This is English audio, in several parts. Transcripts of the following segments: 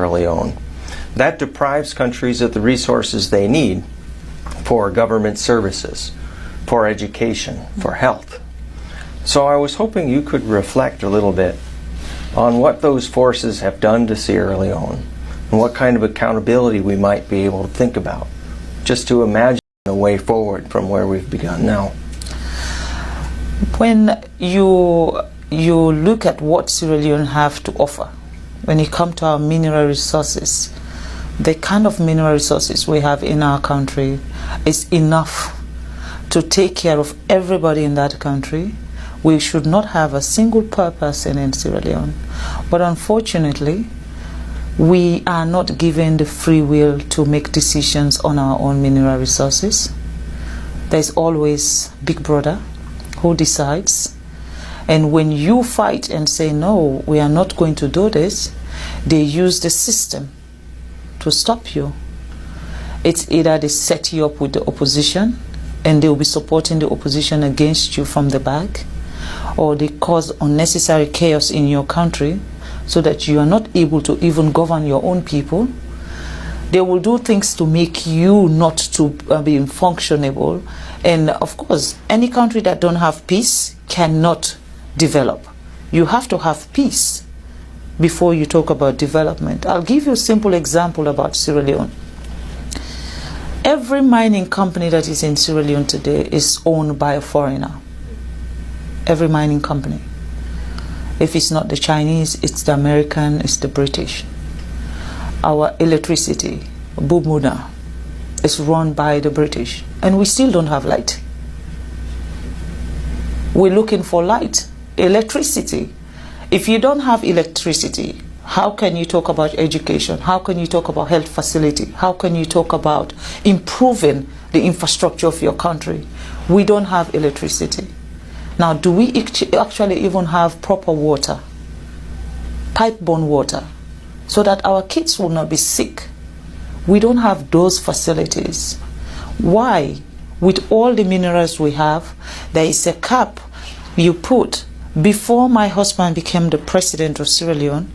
Sierra Leone. That deprives countries of the resources they need for government services, for education, for health. So I was hoping you could reflect a little bit on what those forces have done to Sierra Leone and what kind of accountability we might be able to think about, just to imagine a way forward from where we've begun now. When you look at what Sierra Leone have to offer, when it comes to our mineral resources, the kind of mineral resources we have in our country is enough to take care of everybody in that country. We should not have a single poor person in Sierra Leone. But unfortunately, we are not given the free will to make decisions on our own mineral resources. There's always Big Brother who decides. And when you fight and say, no, we are not going to do this, they use the system to stop you. It's either they set you up with the opposition and they'll be supporting the opposition against you from the back, or they cause unnecessary chaos in your country so that you are not able to even govern your own people. They will do things to make you not to be functionable. And of course, any country that don't have peace cannot develop. You have to have peace before you talk about development. I'll give you a simple example about Sierra Leone. Every mining company that is in Sierra Leone today is owned by a foreigner. Every mining company. If it's not the Chinese, it's the American, it's the British. Our electricity, Bumuna, is run by the British, and we still don't have light. We're looking for light, electricity. If you don't have electricity, how can you talk about education? How can you talk about health facility? How can you talk about improving the infrastructure of your country? We don't have electricity. Now, do we actually even have proper water, pipe-borne water, so that our kids will not be sick? We don't have those facilities. Why? With all the minerals we have, there is a cap you put. Before my husband became the president of Sierra Leone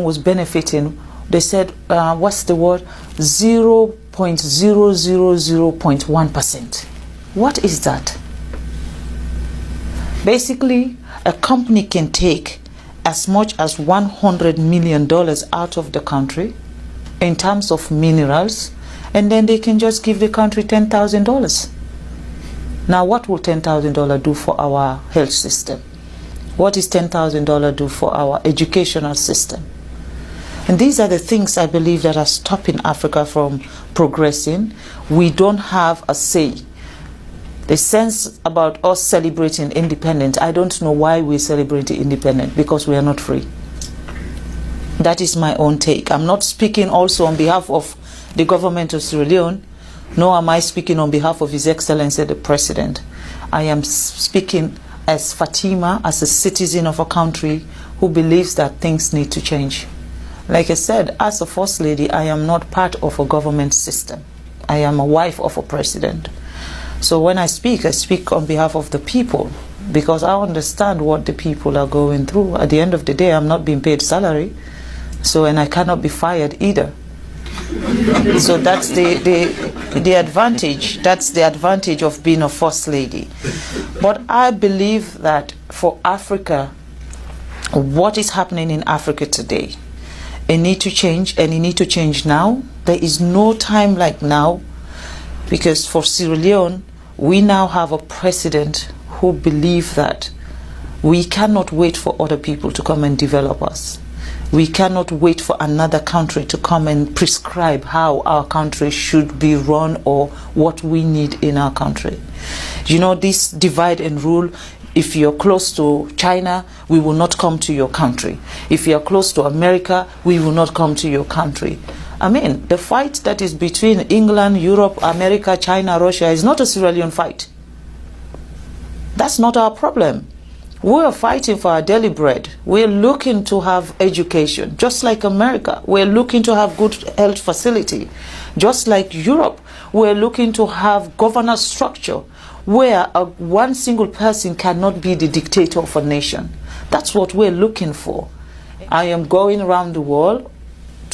was benefiting, they said, what's the word? 0.000.1%. What is that? Basically, a company can take as much as $100 million out of the country in terms of minerals, and then they can just give the country $10,000. Now, what will $10,000 do for our health system? What does $10,000 do for our educational system? And these are the things I believe that are stopping Africa from progressing. We don't have a say. The sense about us celebrating independence, I don't know why we celebrate independence, because we are not free. That is my own take. I'm not speaking also on behalf of the government of Sierra Leone, nor am I speaking on behalf of His Excellency the President. I am speaking as Fatima, as a citizen of a country who believes that things need to change. Like I said, as a First Lady, I am not part of a government system. I am a wife of a president. So when I speak on behalf of the people, because I understand what the people are going through. At the end of the day, I'm not being paid salary, and I cannot be fired either. So that's the advantage. That's the advantage of being a First Lady. But I believe that for Africa, what is happening in Africa today, it needs to change, and it needs to change now. There is no time like now, because for Sierra Leone, we now have a president who believes that we cannot wait for other people to come and develop us. We cannot wait for another country to come and prescribe how our country should be run or what we need in our country. You know, this divide and rule, if you're close to China, we will not come to your country. If you're close to America, we will not come to your country. I mean, the fight that is between England, Europe, America, China, Russia is not a Sierra Leone fight. That's not our problem. We are fighting for our daily bread. We're looking to have education, just like America. We're looking to have good health facility. Just like Europe, we're looking to have governance structure where one single person cannot be the dictator of a nation. That's what we're looking for. I am going around the world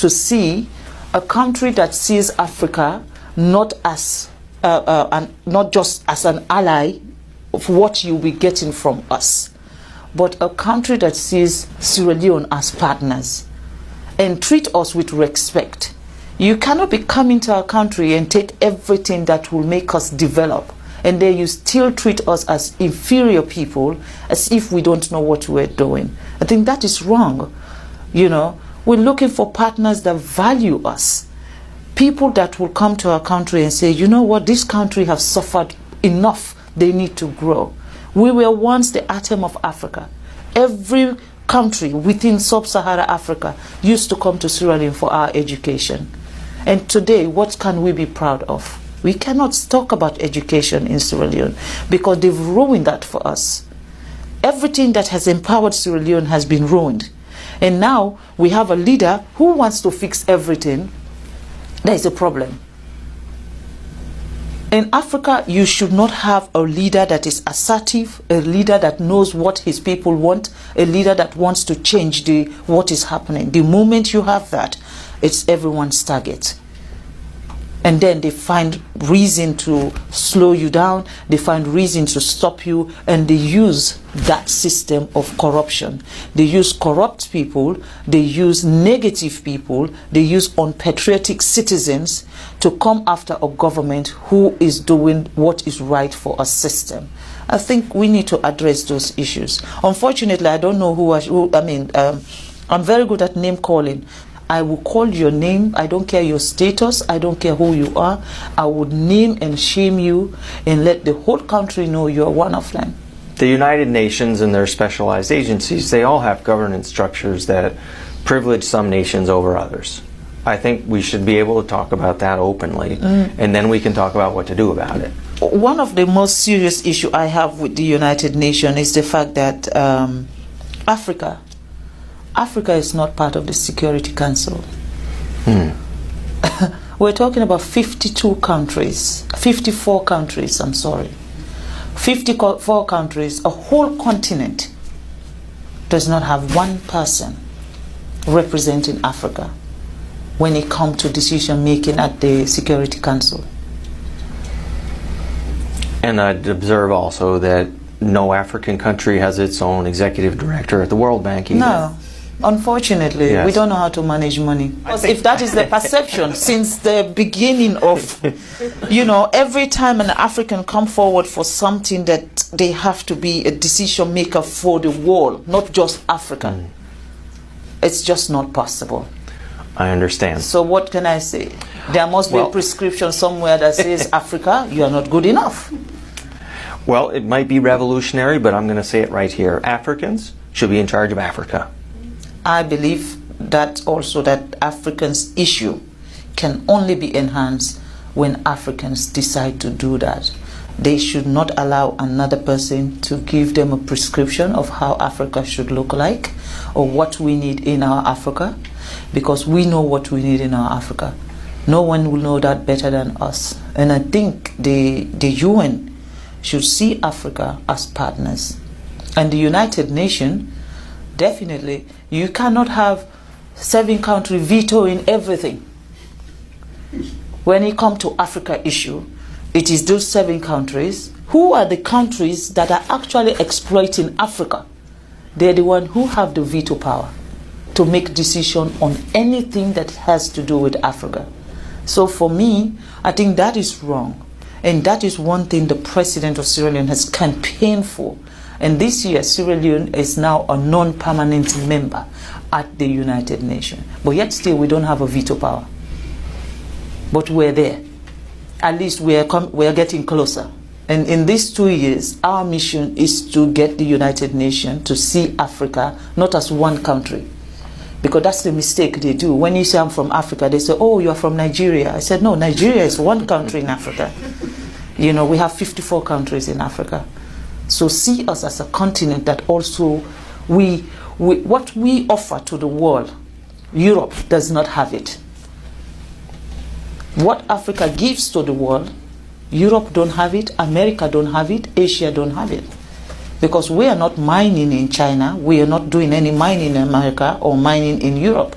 to see a country that sees Africa not as not just as an ally of what you'll be getting from us, but a country that sees Sierra Leone as partners and treat us with respect. You cannot be coming to our country and take everything that will make us develop, and then you still treat us as inferior people, as if we don't know what we're doing. I think that is wrong. You know, we're looking for partners that value us. People that will come to our country and say, you know what, this country has suffered enough, they need to grow. We were once the atom of Africa. Every country within sub-Saharan Africa used to come to Sierra Leone for our education. And today, what can we be proud of? We cannot talk about education in Sierra Leone because they've ruined that for us. Everything that has empowered Sierra Leone has been ruined. And now we have a leader who wants to fix everything. There is a problem. In Africa, you should not have a leader that is assertive, a leader that knows what his people want, a leader that wants to change what is happening. The moment you have that, it's everyone's target. And then they find reason to slow you down, they find reason to stop you, and they use that system of corruption. They use corrupt people, they use negative people, they use unpatriotic citizens to come after a government who is doing what is right for a system. I think we need to address those issues. Unfortunately, I don't know I'm very good at name calling. I will call your name. I don't care your status. I don't care who you are. I would name and shame you and let the whole country know you're one of them. The United Nations and their specialized agencies, they all have governance structures that privilege some nations over others. I think we should be able to talk about that openly, and then we can talk about what to do about it. One of the most serious issues I have with the United Nations is the fact that Africa is not part of the Security Council. We're talking about 54 countries, I'm sorry. 54 countries, a whole continent does not have one person representing Africa when it comes to decision making at the Security Council. And I'd observe also that no African country has its own executive director at the World Bank either. No. Unfortunately, yes. We don't know how to manage money. Because if that is the perception since the beginning of, every time an African come forward for something that they have to be a decision maker for the world, not just Africa. It's just not possible. I understand. So what can I say? There must be a prescription somewhere that says, Africa, you are not good enough. Well, it might be revolutionary, but I'm going to say it right here. Africans should be in charge of Africa. I believe that also that Africans' issue can only be enhanced when Africans decide to do that. They should not allow another person to give them a prescription of how Africa should look like or what we need in our Africa, because we know what we need in our Africa. No one will know that better than us. And I think the UN should see Africa as partners. And the United Nations, definitely, you cannot have 7 countries vetoing everything. When it comes to Africa issue, it is those 7 countries. Who are the countries that are actually exploiting Africa? They're the ones who have the veto power to make decision on anything that has to do with Africa. So for me, I think that is wrong. And that is one thing the president of Sierra Leone has campaigned for. And this year, Sierra Leone is now a non-permanent member at the United Nations. But yet still, we don't have a veto power. But we're there. At least we are getting closer. And in these 2 years, our mission is to get the United Nations to see Africa not as one country. Because that's the mistake they do. When you say I'm from Africa, they say, oh, you're from Nigeria. I said, no, Nigeria is one country in Africa. We have 54 countries in Africa. So see us as a continent that also, what we offer to the world, Europe does not have it. What Africa gives to the world, Europe don't have it, America don't have it, Asia don't have it. Because we are not mining in China, we are not doing any mining in America or mining in Europe.